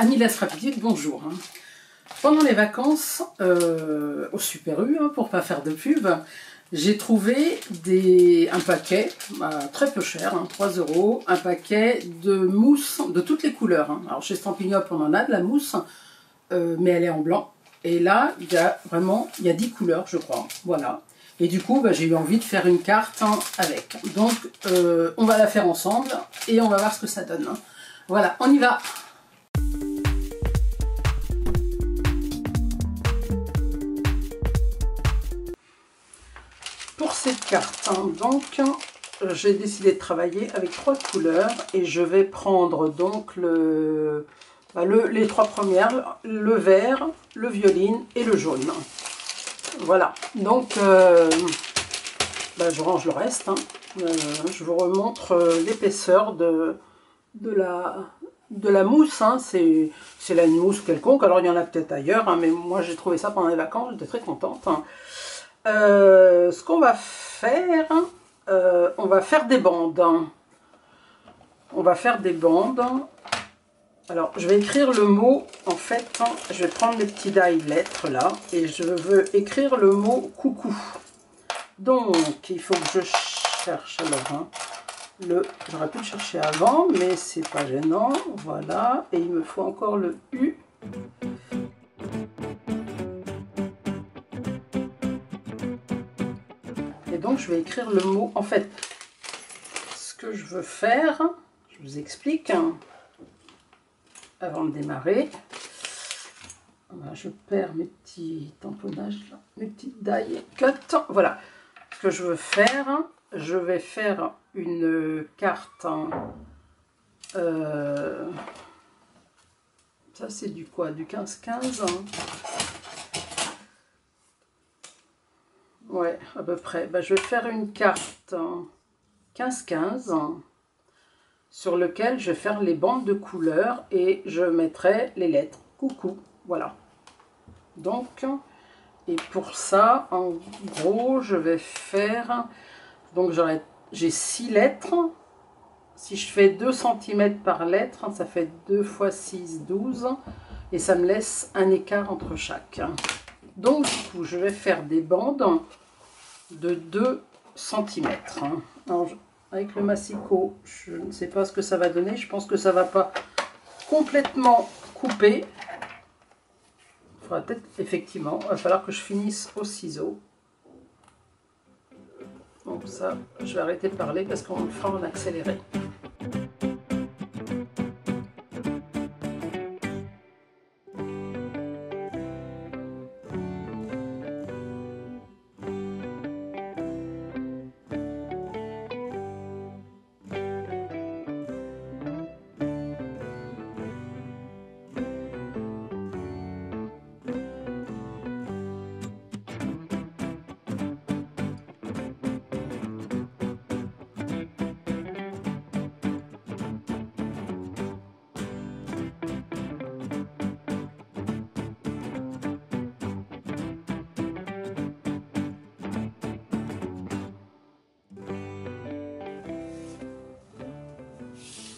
Annie-Lasse Rapidite, bonjour. Pendant les vacances, au Super U, pour pas faire de pub, j'ai trouvé un paquet, très peu cher, 3 €, un paquet de mousse de toutes les couleurs. Alors chez Stampin' Up, on en a de la mousse, mais elle est en blanc. Et là, il y a 10 couleurs, je crois. Voilà. Et du coup, j'ai eu envie de faire une carte avec. Donc, on va la faire ensemble et on va voir ce que ça donne. Voilà, on y va. Pour cette carte, donc, j'ai décidé de travailler avec 3 couleurs et je vais prendre donc les 3 premières, le vert, le violine et le jaune. Voilà, donc je range le reste. Je vous remontre l'épaisseur de la mousse. C'est là une mousse quelconque. Alors il y en a peut-être ailleurs, mais moi j'ai trouvé ça pendant les vacances, j'étais très contente. Ce qu'on va faire, on va faire des bandes. On va faire des bandes. Alors, je vais écrire le mot, en fait, je vais prendre les petits die lettres là, et je veux écrire le mot coucou. Donc, il faut que je cherche, alors, j'aurais pu le chercher avant, mais c'est pas gênant, voilà, et il me faut encore le U. Et donc, je vais écrire le mot, en fait, ce que je veux faire, je vous explique, avant de démarrer. Voilà, je perds mes petits tamponnages, là, mes petits die cut. Voilà, ce que je veux faire, je vais faire une carte. Ça c'est du quoi? Du 15-15 ouais, à peu près. Je vais faire une carte 15-15 sur lequel je vais faire les bandes de couleurs et je mettrai les lettres coucou. Voilà. Donc, et pour ça, en gros, je vais faire, donc j'ai 6 lettres. Si je fais 2 cm par lettre, ça fait 2 x 6, 12. Et ça me laisse un écart entre chaque. Donc, du coup, je vais faire des bandes de 2 cm. Alors, avec le massicot, je ne sais pas ce que ça va donner. Je pense que ça ne va pas complètement couper. Il faudra peut-être, effectivement, il va falloir que je finisse au ciseau. Donc ça, je vais arrêter de parler parce qu'on le fera en accéléré.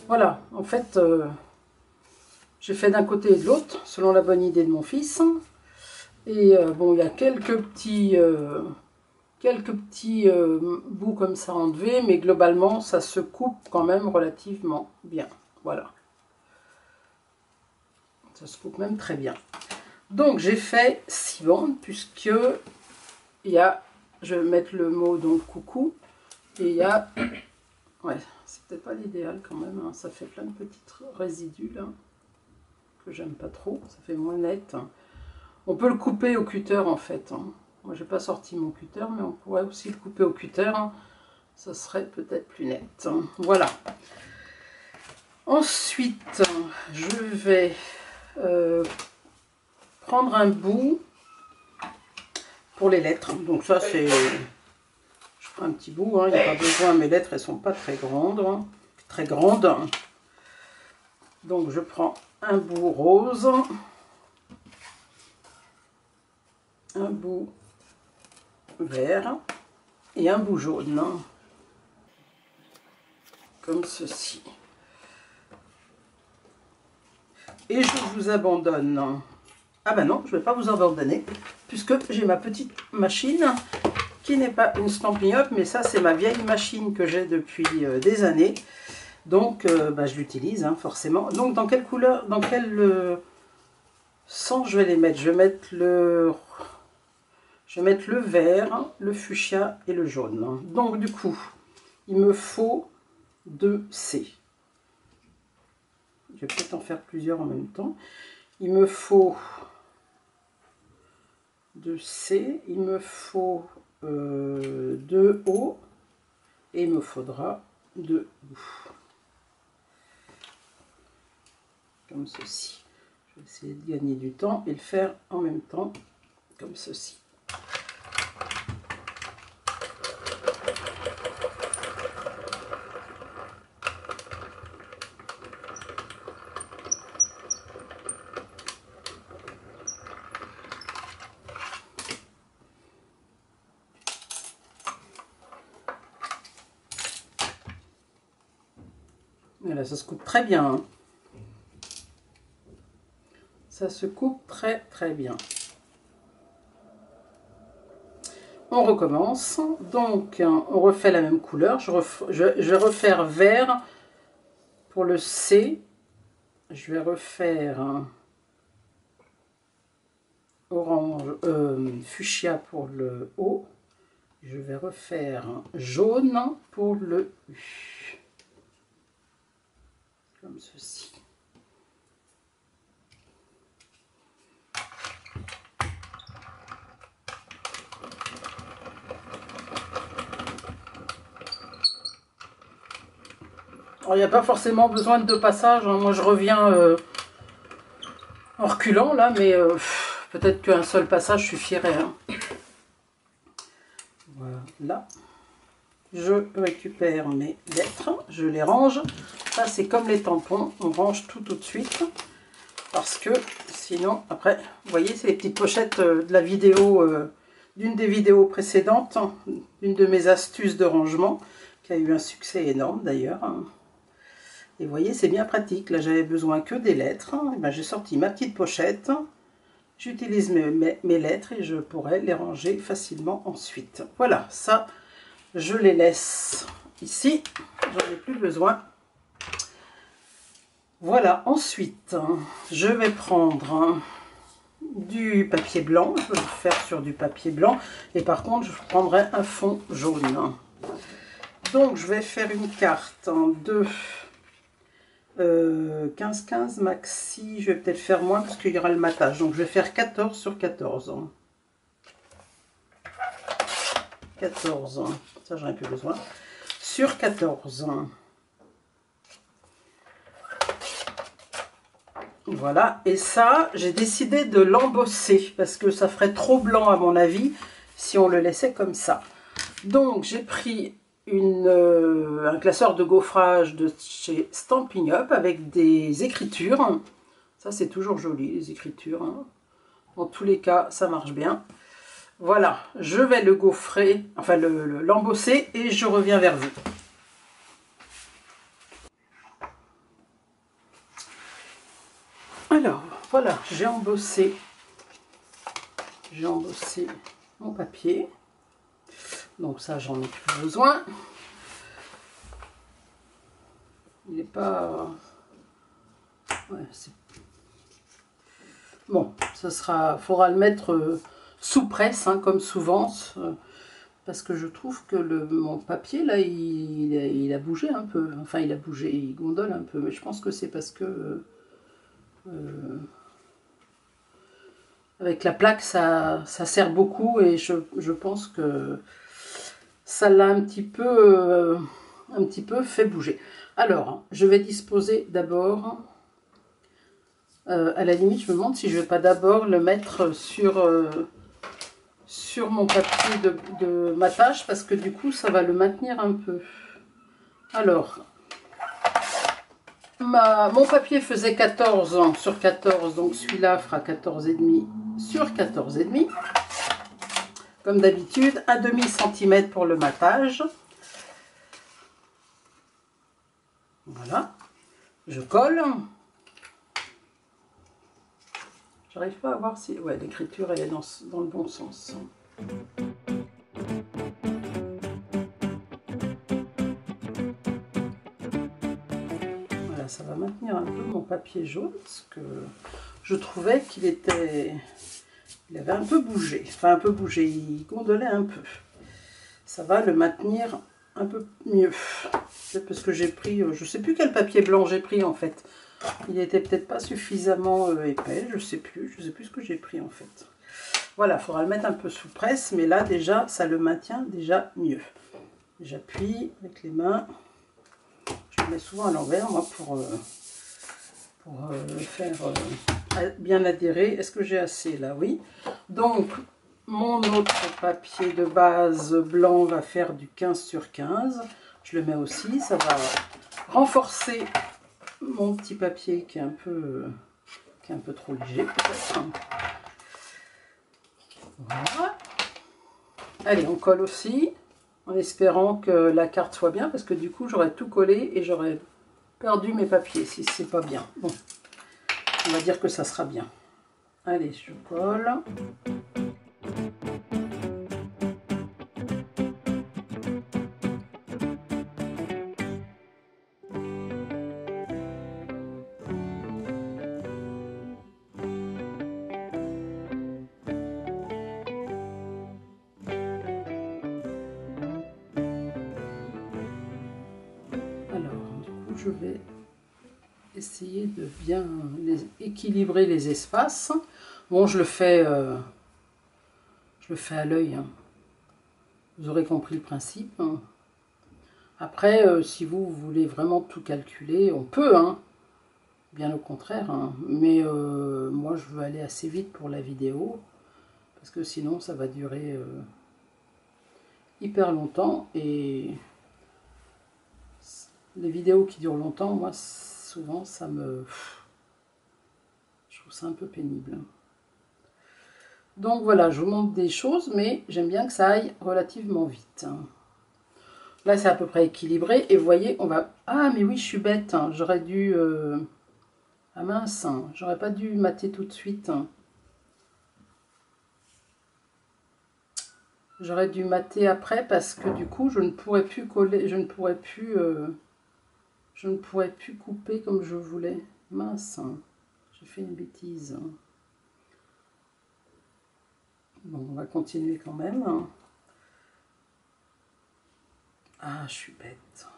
Voilà, en fait, j'ai fait d'un côté et de l'autre, selon la bonne idée de mon fils. Et bon, il y a quelques petits bouts comme ça enlevés, mais globalement, ça se coupe quand même relativement bien. Voilà. Ça se coupe même très bien. Donc, j'ai fait 6 bandes, puisque je vais mettre le mot donc coucou, et il y a... Ouais, c'est peut-être pas l'idéal quand même, ça fait plein de petits résidus là, que j'aime pas trop, ça fait moins net. On peut le couper au cutter en fait. Moi j'ai pas sorti mon cutter, mais on pourrait aussi le couper au cutter, ça serait peut-être plus net. Voilà. Ensuite, je vais prendre un bout pour les lettres. Donc ça c'est... un petit bout, il n'y a pas besoin, mes lettres elles sont pas très grandes, donc je prends un bout rose, un bout vert et un bout jaune, comme ceci. Et je vous abandonne. Ah ben non, je ne vais pas vous abandonner, puisque j'ai ma petite machine qui n'est pas une Stampin' Up, mais ça c'est ma vieille machine que j'ai depuis des années. Donc bah, je l'utilise hein, forcément. Donc dans quelle couleur, dans quel sens je vais les mettre? Je vais mettre le vert, le fuchsia et le jaune. Donc du coup, il me faut 2 C. Je vais peut-être en faire plusieurs en même temps. Il me faut 2 C, il me faut 2 O et il me faudra 2 O. Comme ceci. Je vais essayer de gagner du temps et le faire en même temps, comme ceci. Voilà, ça se coupe très bien. Hein. Ça se coupe très très bien. On recommence. Donc, on refait la même couleur. Je vais refaire vert pour le C. Je vais refaire orange, fuchsia pour le O. Je vais refaire jaune pour le U. Comme ceci. Alors, il n'y a pas forcément besoin de 2 passages. Hein. Moi, je reviens en reculant là, mais peut-être qu'un seul passage suffirait. Hein. Voilà. Je récupère mes lettres, je les range. Ça, c'est comme les tampons, on range tout de suite. Parce que sinon, après, vous voyez, c'est les petites pochettes de la vidéo, d'une des vidéos précédentes, une de mes astuces de rangement, qui a eu un succès énorme d'ailleurs. Et vous voyez, c'est bien pratique. Là, j'avais besoin que des lettres. Et ben, j'ai sorti ma petite pochette. J'utilise mes lettres et je pourrais les ranger facilement ensuite. Voilà, ça, je les laisse ici. J'en ai plus besoin. Voilà, ensuite, je vais prendre du papier blanc. Je vais le faire sur du papier blanc. Et par contre, je prendrai un fond jaune. Donc, je vais faire une carte de 15-15 maxi. Je vais peut-être faire moins parce qu'il y aura le matage. Donc, je vais faire 14 sur 14. 14. Ça, j'en ai plus besoin. Sur 14. Voilà, et ça, j'ai décidé de l'embosser parce que ça ferait trop blanc à mon avis si on le laissait comme ça. Donc, j'ai pris un classeur de gaufrage de chez Stampin' Up avec des écritures. Ça, c'est toujours joli, les écritures. Hein. Dans tous les cas, ça marche bien. Voilà, je vais le gaufrer, enfin l'embosser et je reviens vers vous. Alors, voilà, j'ai embossé mon papier. Donc ça, j'en ai plus besoin. Il n'est pas... Ouais, bon, ça sera... faudra le mettre sous presse, hein, comme souvent. Parce que je trouve que mon papier, là, il a bougé un peu. Enfin, il a bougé, il gondole un peu. Mais je pense que c'est parce que... avec la plaque, ça sert beaucoup et je pense que ça l'a un petit peu fait bouger. Alors, je vais disposer d'abord, à la limite, je me demande si je ne vais pas d'abord le mettre sur mon papier de matage parce que du coup, ça va le maintenir un peu. Alors, mon papier faisait 14 sur 14, donc celui-là fera 14,5 sur 14,5. Comme d'habitude, un demi-centimètre pour le matage. Voilà. Je colle. J'arrive pas à voir si... Ouais, l'écriture, elle est dans le bon sens. Voilà, ça va maintenir un peu mon papier jaune, parce que je trouvais qu'il était... Il avait un peu bougé. Enfin, un peu bougé, il gondolait un peu. Ça va le maintenir un peu mieux. Peut-être parce que j'ai pris... je sais plus quel papier blanc j'ai pris, en fait. Il était peut-être pas suffisamment épais, je sais plus ce que j'ai pris en fait. Voilà, il faudra le mettre un peu sous presse, mais là déjà, ça le maintient déjà mieux. J'appuie avec les mains, je le mets souvent à l'envers, moi, pour le faire bien adhérer. Est-ce que j'ai assez là? Oui. Donc, mon autre papier de base blanc va faire du 15 sur 15. Je le mets aussi, ça va renforcer mon petit papier qui est un peu trop léger peut-être. Voilà. Allez, on colle aussi, en espérant que la carte soit bien, parce que du coup j'aurais tout collé et j'aurais perdu mes papiers si c'est pas bien. Bon, on va dire que ça sera bien. Allez, je colle. Je vais essayer de bien équilibrer les espaces. Bon, je le fais à l'œil. Hein. Vous aurez compris le principe. Hein. Après, si vous voulez vraiment tout calculer, on peut, hein. Bien au contraire. Hein. Mais moi, je veux aller assez vite pour la vidéo, parce que sinon, ça va durer hyper longtemps. Et les vidéos qui durent longtemps, moi, souvent, je trouve ça un peu pénible. Donc voilà, je vous montre des choses, mais j'aime bien que ça aille relativement vite. Là, c'est à peu près équilibré. Et vous voyez, on va... Ah, mais oui, je suis bête. Hein. J'aurais dû... Ah mince, hein. J'aurais pas dû mater tout de suite. Hein. J'aurais dû mater après parce que du coup, je ne pourrais plus coller... Je ne pourrais plus couper comme je voulais. Mince, hein. J'ai fait une bêtise. Bon, on va continuer quand même. Ah, je suis bête.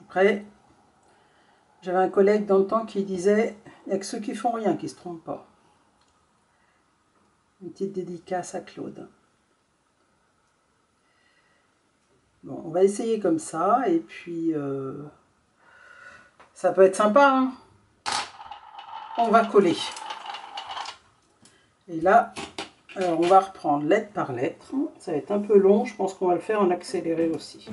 Après, j'avais un collègue dans le temps qui disait « Il n'y a que ceux qui font rien qui ne se trompent pas ». Une petite dédicace à Claude. Bon, on va essayer comme ça, et puis ça peut être sympa. Hein. On va coller. Et là, alors on va reprendre lettre par lettre. Ça va être un peu long, je pense qu'on va le faire en accéléré aussi.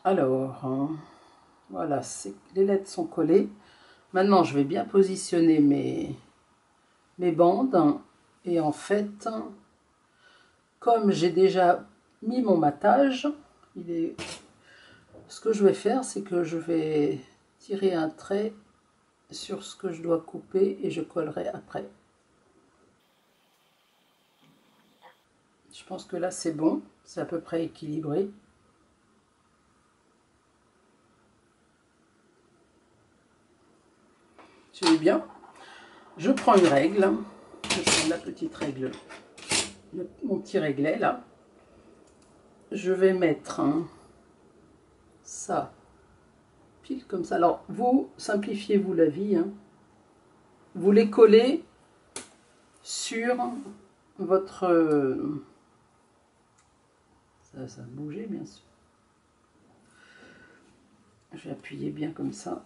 Alors, voilà, les lettres sont collées. Maintenant, je vais bien positionner mes bandes. Et en fait, comme j'ai déjà mis mon matage, ce que je vais faire, c'est que je vais tirer un trait sur ce que je dois couper et je collerai après. Je pense que là, c'est bon. C'est à peu près équilibré. C'est bien. Je prends une règle. Je prends la petite règle, mon petit réglet là. Je vais mettre ça pile comme ça. Alors vous simplifiez-vous la vie. Hein. Vous les collez sur votre... ça a bougé bien sûr. Je vais appuyer bien comme ça.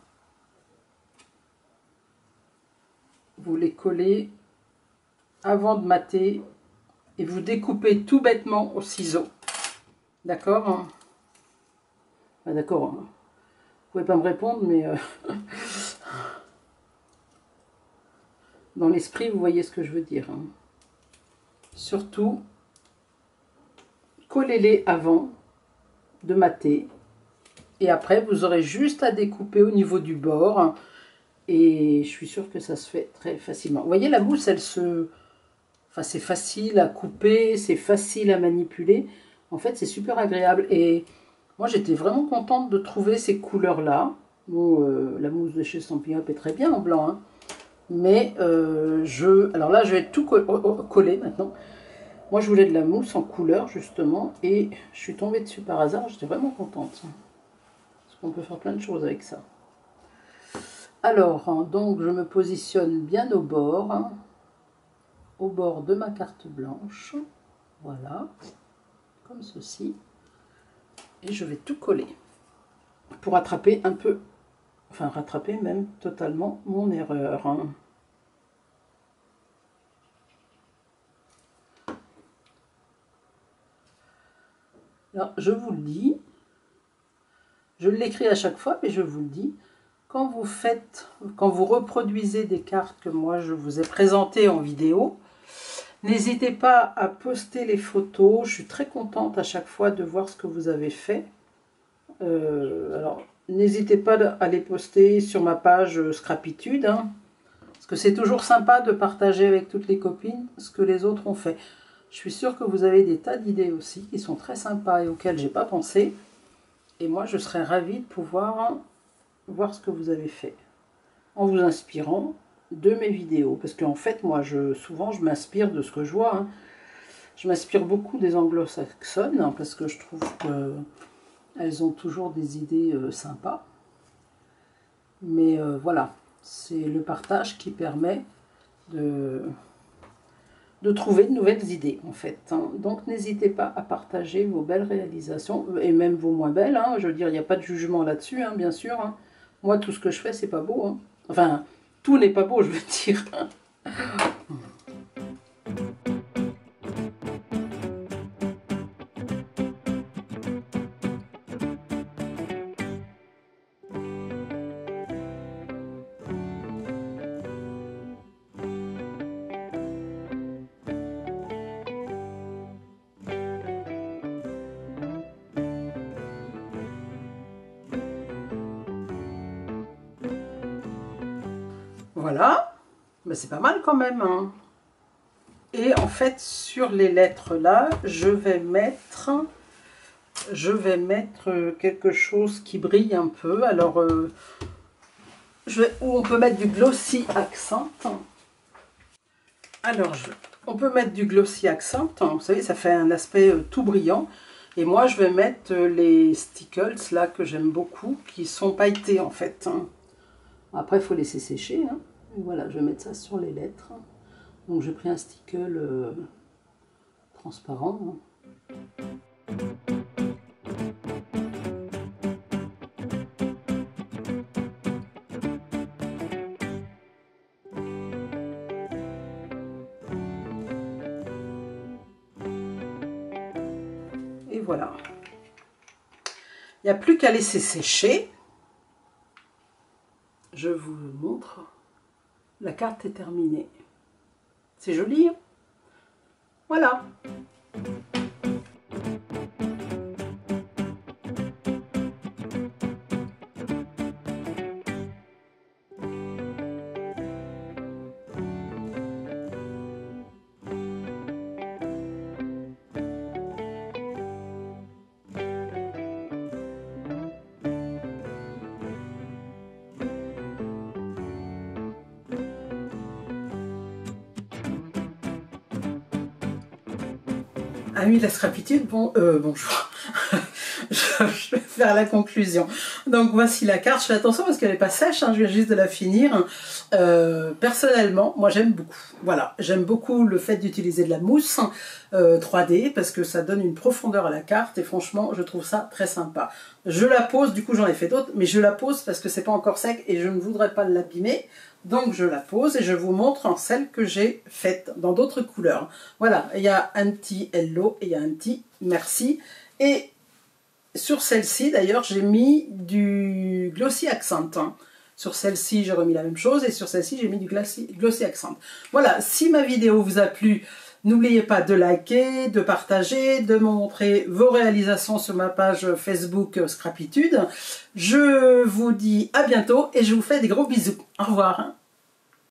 Vous les collez avant de mater et vous découpez tout bêtement au ciseau. D'accord? Ah, d'accord. Vous pouvez pas me répondre, mais dans l'esprit, vous voyez ce que je veux dire. Surtout, collez-les avant de mater. Et après, vous aurez juste à découper au niveau du bord. Et je suis sûre que ça se fait très facilement. Vous voyez, la mousse, elle se... Enfin, c'est facile à couper, c'est facile à manipuler. En fait, c'est super agréable. Et moi, j'étais vraiment contente de trouver ces couleurs-là. Bon, la mousse de chez Stampin' Up est très bien en blanc. Hein. Mais alors là, je vais tout coller maintenant. Moi, je voulais de la mousse en couleur, justement. Et je suis tombée dessus par hasard. J'étais vraiment contente. Parce qu'on peut faire plein de choses avec ça. Alors, donc, je me positionne bien au bord de ma carte blanche. Voilà, comme ceci. Et je vais tout coller pour rattraper un peu, enfin rattraper même totalement mon erreur. Alors, je vous le dis, je l'écris à chaque fois, mais je vous le dis, quand vous reproduisez des cartes que moi je vous ai présentées en vidéo, n'hésitez pas à poster les photos. Je suis très contente à chaque fois de voir ce que vous avez fait. Alors, n'hésitez pas à les poster sur ma page Scrapitude, hein, parce que c'est toujours sympa de partager avec toutes les copines ce que les autres ont fait. Je suis sûre que vous avez des tas d'idées aussi qui sont très sympas et auxquelles j'ai pas pensé. Et moi, je serais ravie de pouvoir voir ce que vous avez fait en vous inspirant de mes vidéos. Parce qu'en fait, moi, souvent, je m'inspire de ce que je vois. Hein. Je m'inspire beaucoup des anglo-saxonnes, hein, parce que je trouve qu'elles ont toujours des idées sympas. Mais voilà, c'est le partage qui permet de trouver de nouvelles idées, en fait. Hein. Donc, n'hésitez pas à partager vos belles réalisations, et même vos moins belles. Hein. Je veux dire, il n'y a pas de jugement là-dessus, hein, bien sûr. Hein. Moi, tout ce que je fais, c'est pas beau. Hein. Enfin, tout n'est pas beau, je veux dire. Voilà, ben, c'est pas mal quand même. Hein. Et en fait, sur les lettres là, je vais mettre quelque chose qui brille un peu. Alors, on peut mettre du glossy accent. Alors, on peut mettre du glossy accent. Vous savez, ça fait un aspect tout brillant. Et moi, je vais mettre les stickles là que j'aime beaucoup, qui sont pailletés en fait. Hein. Après, il faut laisser sécher. Hein. Et voilà, je vais mettre ça sur les lettres. Donc, j'ai pris un stickle transparent. Hein. Et voilà. Il n'y a plus qu'à laisser sécher. Je vous montre. La carte est terminée. C'est joli, hein? Voilà. Amis de la Scrapitude, bonjour. je vais faire la conclusion. Donc voici la carte, je fais attention parce qu'elle n'est pas sèche, hein, je viens juste de la finir. Personnellement, moi j'aime beaucoup. Voilà, j'aime beaucoup le fait d'utiliser de la mousse 3D parce que ça donne une profondeur à la carte et franchement je trouve ça très sympa. Je la pose, du coup j'en ai fait d'autres, mais je la pose parce que c'est pas encore sec et je ne voudrais pas l'abîmer. Donc je la pose et je vous montre en celle que j'ai faite dans d'autres couleurs. Voilà, il y a un petit hello et il y a un petit merci. Et sur celle-ci d'ailleurs j'ai mis du glossy accent. Sur celle-ci j'ai remis la même chose et sur celle-ci j'ai mis du glossy accent. Voilà, si ma vidéo vous a plu, n'oubliez pas de liker, de partager, de me montrer vos réalisations sur ma page Facebook Scrapitude. Je vous dis à bientôt et je vous fais des gros bisous. Au revoir.